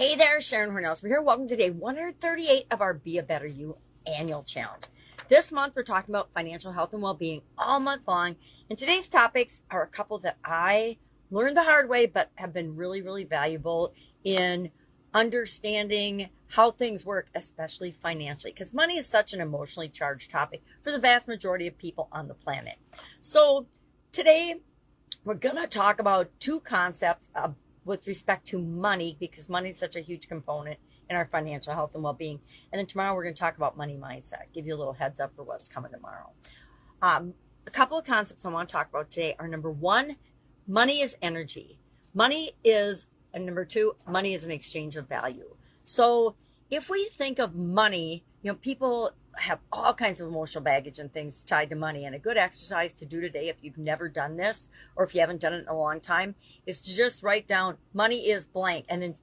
Hey there, Sharon Horne-Ellstrom here. Welcome to day 138 of our Be a Better You annual challenge. This month, we're talking about financial health and well-being all month long. And today's topics are a couple that I learned the hard way, but have been really, really valuable in understanding how things work, especially financially, because money is such an emotionally charged topic for the vast majority of people on the planet. So today, we're going to talk about two concepts with respect to money, because money is such a huge component in our financial health and well-being. And then tomorrow we're going to talk about money mindset, give you a little heads up for what's coming tomorrow. A couple of concepts I want to talk about today are: number one, money is energy. And number two, money is an exchange of value. So if we think of money, people have all kinds of emotional baggage and things tied to money. And a good exercise to do today, if you've never done this, or if you haven't done it in a long time, is to just write down money is blank, and then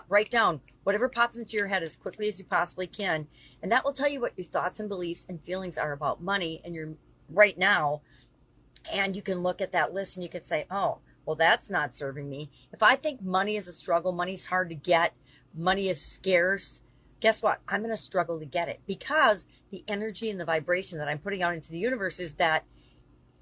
write down whatever pops into your head as quickly as you possibly can. And that will tell you what your thoughts and beliefs and feelings are about money and your right now. And you can look at that list and you can say, oh, well, that's not serving me. If I think money is a struggle, money's hard to get, money is scarce, guess what? I'm going to struggle to get it, because the energy and the vibration that I'm putting out into the universe is that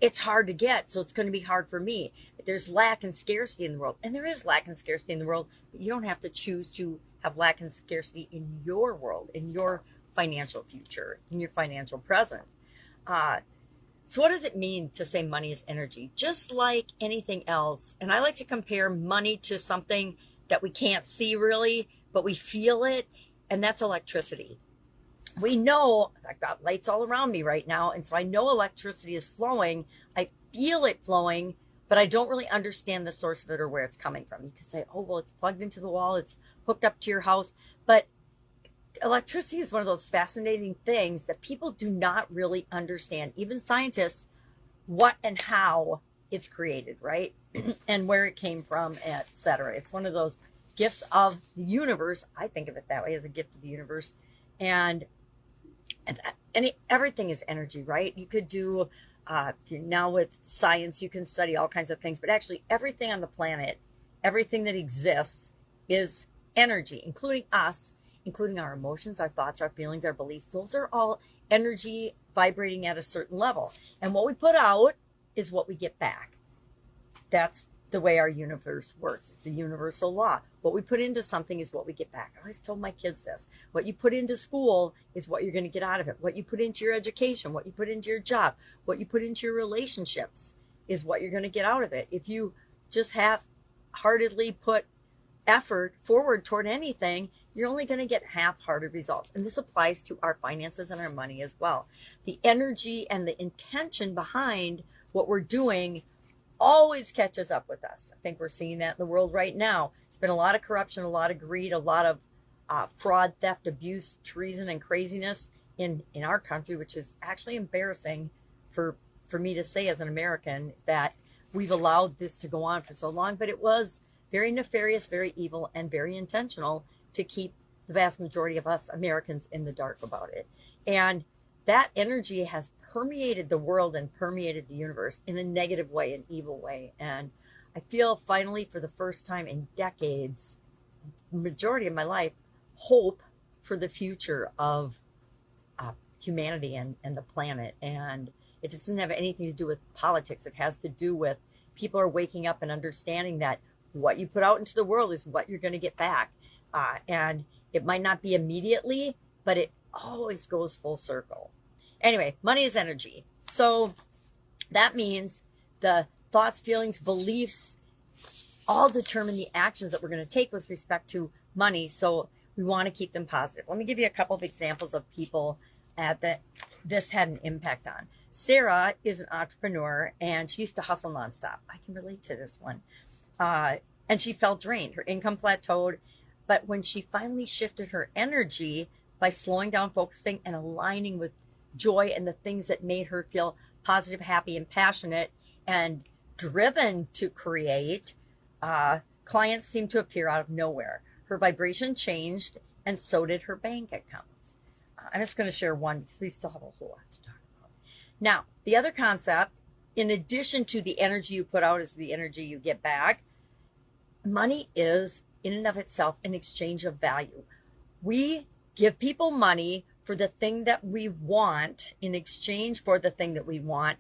it's hard to get. So it's going to be hard for me. There's lack and scarcity in the world, and there is lack and scarcity in the world, but you don't have to choose to have lack and scarcity in your world, in your financial future, in your financial present. So what does it mean to say money is energy? Just like anything else. And I like to compare money to something that we can't see really, but we feel it. And that's electricity. We know, I've got lights all around me right now, and so I know electricity is flowing. I feel it flowing, but I don't really understand the source of it or where it's coming from. You could say, oh, well, it's plugged into the wall, it's hooked up to your house. But electricity is one of those fascinating things that people do not really understand, even scientists, what and how it's created, right? And where it came from, etc. It's one of those gifts of the universe. I think of it that way, as a gift of the universe. And everything is energy, right? You could do, now with science, you can study all kinds of things, but actually everything on the planet, everything that exists is energy, including us, including our emotions, our thoughts, our feelings, our beliefs. Those are all energy vibrating at a certain level. And what we put out is what we get back. That's the way our universe works. It's a universal law. What we put into something is what we get back. I always told my kids this. What you put into school is what you're going to get out of it. What you put into your education, what you put into your job, what you put into your relationships is what you're going to get out of it. If you just half-heartedly put effort forward toward anything, you're only going to get half-hearted results. And this applies to our finances and our money as well. The energy and the intention behind what we're doing always catches up with us. I think we're seeing that in the world right now. It's been a lot of corruption, a lot of greed, a lot of fraud, theft, abuse, treason, and craziness in our country, which is actually embarrassing for me to say as an American, that we've allowed this to go on for so long. But it was very nefarious, very evil, and very intentional to keep the vast majority of us Americans in the dark about it. And that energy has permeated the world and permeated the universe in a negative way, an evil way. And I feel finally, for the first time in decades, majority of my life, hope for the future of humanity and the planet. And it doesn't have anything to do with politics. It has to do with people are waking up and understanding that what you put out into the world is what you're going to get back. And it might not be immediately, but it always goes full circle. Anyway, money is energy. So that means the thoughts, feelings, beliefs all determine the actions that we're going to take with respect to money. So we want to keep them positive. Let me give you a couple of examples of people that this had an impact on. Sarah is an entrepreneur, and she used to hustle nonstop. I can relate to this one. And she felt drained. Her income plateaued. But when she finally shifted her energy by slowing down, focusing, and aligning with joy and the things that made her feel positive, happy, and passionate, and driven to create, clients seemed to appear out of nowhere. Her vibration changed, and so did her bank account. I'm just going to share one because we still have a whole lot to talk about. Now, the other concept, in addition to the energy you put out is the energy you get back, money is in and of itself an exchange of value. We give people money for the thing that we want in exchange for the thing that we want,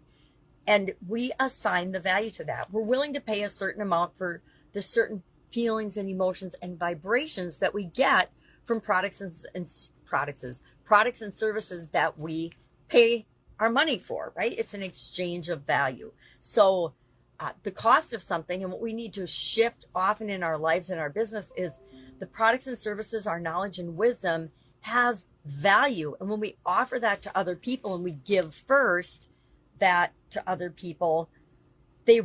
and we assign the value to that. We're willing to pay a certain amount for the certain feelings and emotions and vibrations that we get from products and services that we pay our money for, right? It's an exchange of value. So the cost of something, and what we need to shift often in our lives and our business, is the products and services, our knowledge and wisdom has value. And when we offer that to other people and we give first that to other people, they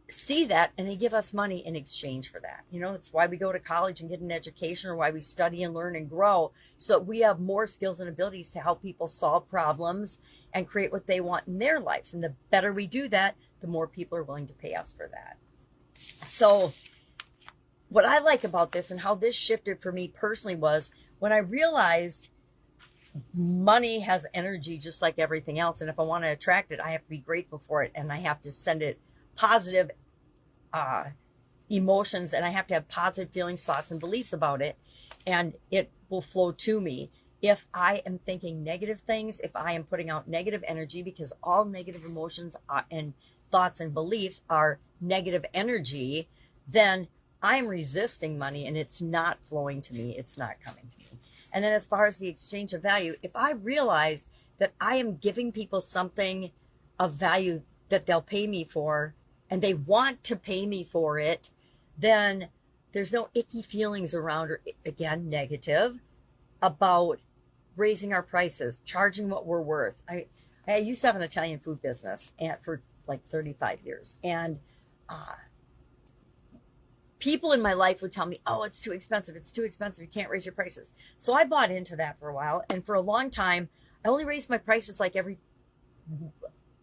see that and they give us money in exchange for that. You know, it's why we go to college and get an education, or why we study and learn and grow, so that we have more skills and abilities to help people solve problems and create what they want in their lives. And the better we do that, the more people are willing to pay us for that. So what I like about this and how this shifted for me personally was when I realized money has energy just like everything else. And if I want to attract it, I have to be grateful for it, and I have to send it positive emotions, and I have to have positive feelings, thoughts, and beliefs about it, and it will flow to me. If I am thinking negative things, if I am putting out negative energy, because all negative emotions and thoughts and beliefs are negative energy, then I'm resisting money and it's not flowing to me. It's not coming to me. And then as far as the exchange of value, if I realize that I am giving people something of value that they'll pay me for, and they want to pay me for it, then there's no icky feelings around, or again, negative, about raising our prices, charging what we're worth. I used to have an Italian food business for like 35 years. And people in my life would tell me, oh, it's too expensive. It's too expensive. You can't raise your prices. So I bought into that for a while. And for a long time, I only raised my prices like every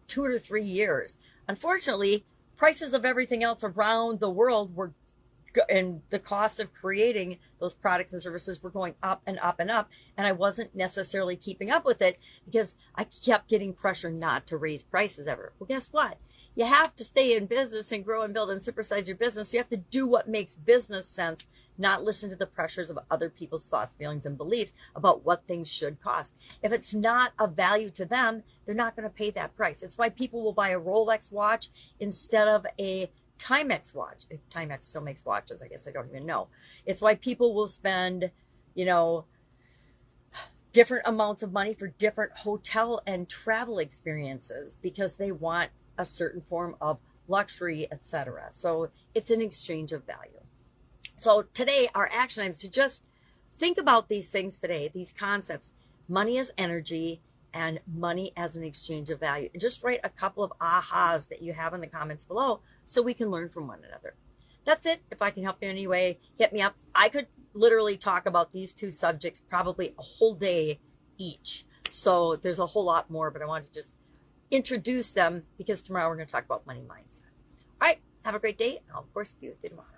2 to 3 years. Unfortunately, prices of everything else around the world were, and the cost of creating those products and services were going up and up and up. And I wasn't necessarily keeping up with it because I kept getting pressure not to raise prices ever. Well, guess what? You have to stay in business and grow and build and supersize your business. You have to do what makes business sense, not listen to the pressures of other people's thoughts, feelings, and beliefs about what things should cost. If it's not of value to them, they're not going to pay that price. It's why people will buy a Rolex watch instead of a Timex watch. If Timex still makes watches, I guess I don't even know. It's why people will spend, different amounts of money for different hotel and travel experiences because they want a certain form of luxury, etc. So it's an exchange of value. So today, our action items to just think about these things today, these concepts: money as energy and money as an exchange of value. And just write a couple of ahas that you have in the comments below so we can learn from one another. That's it. If I can help you in any way, hit me up. I could literally talk about these two subjects probably a whole day each. So there's a whole lot more, but I wanted to just introduce them because tomorrow we're going to talk about money mindset. All right. Have a great day. And I'll, of course, be with you tomorrow.